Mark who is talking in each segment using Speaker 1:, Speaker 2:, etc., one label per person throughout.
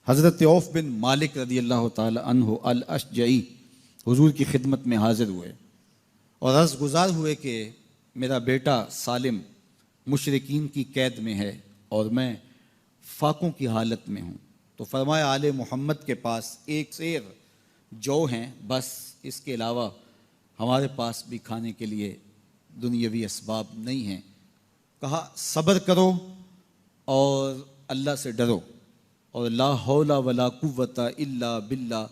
Speaker 1: حضرت عوف بن مالک رضی اللہ تعالی عنہ الاشجعی حضور کی خدمت میں حاضر ہوئے اور عرض گزار ہوئے کہ میرا بیٹا سالم مشرکین کی قید میں ہے اور میں فاقوں کی حالت میں ہوں. تو فرمایا آل محمد کے پاس ایک سیر جو ہیں، بس اس کے علاوہ ہمارے پاس بھی کھانے کے لیے دنیاوی اسباب نہیں ہیں. کہا صبر کرو اور اللہ سے ڈرو اور لا حول ولا قوت الا باللہ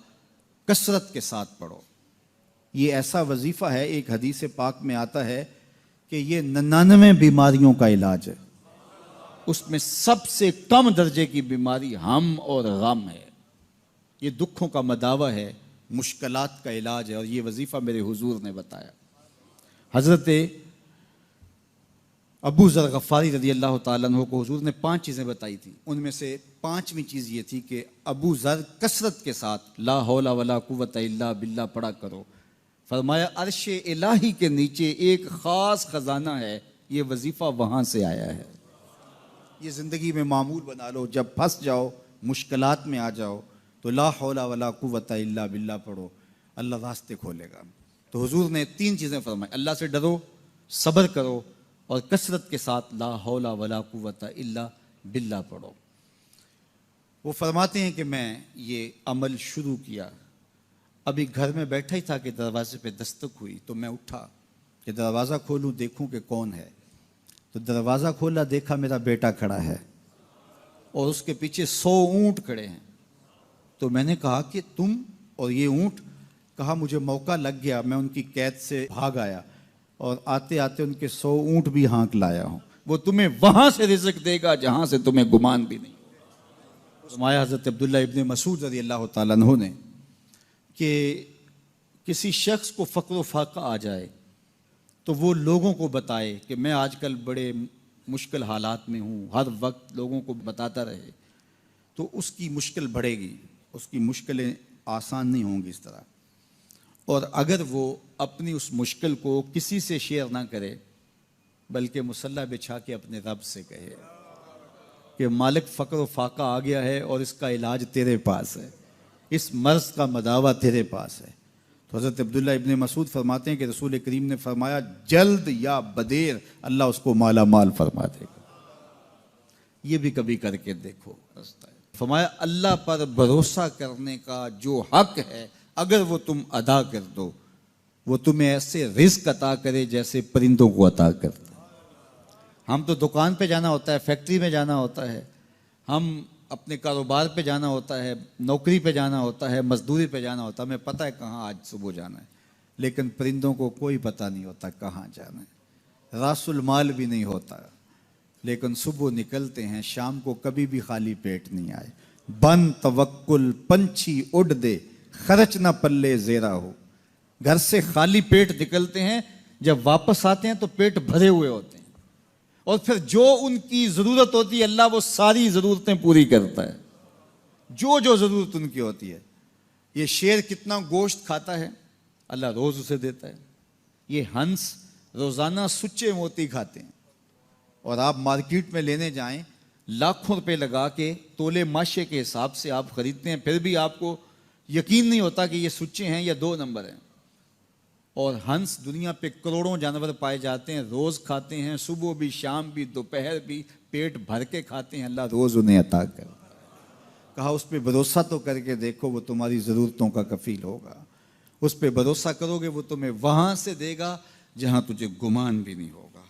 Speaker 1: کثرت کے ساتھ پڑھو. یہ ایسا وظیفہ ہے، ایک حدیث پاک میں آتا ہے کہ یہ 99 بیماریوں کا علاج ہے. اس میں سب سے کم درجے کی بیماری ہم اور غم ہے. یہ دکھوں کا مداوع ہے، مشکلات کا علاج ہے، اور یہ وظیفہ میرے حضور نے بتایا. حضرت ابو ذر غفاری رضی اللہ تعالیٰ عنہ کو حضور نے 5 چیزیں بتائی تھی. ان میں سے 5ویں چیز یہ تھی کہ ابو ذر کثرت کے ساتھ لا حول ولا قوت الا باللہ پڑھا کرو. فرمایا عرش الہی کے نیچے ایک خاص خزانہ ہے، یہ وظیفہ وہاں سے آیا ہے. یہ زندگی میں معمول بنا لو، جب پھنس جاؤ، مشکلات میں آ جاؤ تو لا حول ولا قوت الا باللہ پڑھو، اللہ راستے کھولے گا. تو حضور نے 3 چیزیں فرمائی: اللہ سے ڈرو، صبر کرو اور کثرت کے ساتھ لا حول ولا قوت الا باللہ پڑھو. وہ فرماتے ہیں کہ میں یہ عمل شروع کیا، ابھی گھر میں بیٹھا ہی تھا کہ دروازے پہ دستک ہوئی تو میں اٹھا کہ دروازہ کھولوں دیکھوں کہ کون ہے. تو دروازہ کھولا، دیکھا میرا بیٹا کھڑا ہے اور اس کے پیچھے 100 اونٹ کھڑے ہیں. تو میں نے کہا کہ تم اور یہ اونٹ؟ کہا مجھے موقع لگ گیا، میں ان کی قید سے بھاگ آیا اور آتے آتے ان کے 100 اونٹ بھی ہانک لایا ہوں. وہ تمہیں وہاں سے رزق دے گا جہاں سے تمہیں گمان بھی نہیں. فرمایا حضرت عبداللہ ابن مسعود رضی اللہ تعالیٰ عنہ نے کہ کسی شخص کو فقر و فاقہ آ جائے تو وہ لوگوں کو بتائے کہ میں آج کل بڑے مشکل حالات میں ہوں، ہر وقت لوگوں کو بتاتا رہے تو اس کی مشکل بڑھے گی، اس کی مشکلیں آسان نہیں ہوں گی اس طرح. اور اگر وہ اپنی اس مشکل کو کسی سے شیئر نہ کرے بلکہ مصلی بچھا کے اپنے رب سے کہے کہ مالک فقر و فاقہ آ گیا ہے اور اس کا علاج تیرے پاس ہے، اس مرض کا مداوع تیرے پاس ہے. تو حضرت عبداللہ ابن مسعود فرماتے ہیں کہ رسول کریم نے فرمایا جلد یا بدیر اللہ اس کو مالا مال فرما دے گا. یہ بھی کبھی کر کے دیکھو. فرمایا اللہ پر بھروسہ کرنے کا جو حق ہے اگر وہ تم ادا کر دو، وہ تمہیں ایسے رزق عطا کرے جیسے پرندوں کو عطا کرتا. ہم تو دکان پہ جانا ہوتا ہے، فیکٹری میں جانا ہوتا ہے، ہم اپنے کاروبار پہ جانا ہوتا ہے، نوکری پہ جانا ہوتا ہے، مزدوری پہ جانا ہوتا ہے، ہمیں پتہ ہے کہاں آج صبح جانا ہے. لیکن پرندوں کو کوئی پتہ نہیں ہوتا کہاں جانا ہے، راس المال بھی نہیں ہوتا، لیکن صبح نکلتے ہیں، شام کو کبھی بھی خالی پیٹ نہیں آئے. بن توکل پنچھی اڑ دے، خرچ نہ پلے زیرا ہو. گھر سے خالی پیٹ نکلتے ہیں، جب واپس آتے ہیں تو پیٹ بھرے ہوئے ہوتے ہیں، اور پھر جو ان کی ضرورت ہوتی ہے اللہ وہ ساری ضرورتیں پوری کرتا ہے، جو ضرورت ان کی ہوتی ہے. یہ شیر کتنا گوشت کھاتا ہے، اللہ روز اسے دیتا ہے. یہ ہنس روزانہ سچے موتی کھاتے ہیں، اور آپ مارکیٹ میں لینے جائیں لاکھوں روپے لگا کے تولے ماشے کے حساب سے آپ خریدتے ہیں، پھر بھی آپ کو یقین نہیں ہوتا کہ یہ سچے ہیں یا 2 نمبر ہیں. اور ہنس دنیا پہ کروڑوں جانور پائے جاتے ہیں، روز کھاتے ہیں، صبح بھی، شام بھی، دوپہر بھی، پیٹ بھر کے کھاتے ہیں، اللہ روز انہیں عطا کرتا. کہا اس پہ بھروسہ تو کر کے دیکھو، وہ تمہاری ضرورتوں کا کفیل ہوگا. اس پہ بھروسہ کرو گے وہ تمہیں وہاں سے دے گا جہاں تجھے گمان بھی نہیں ہوگا.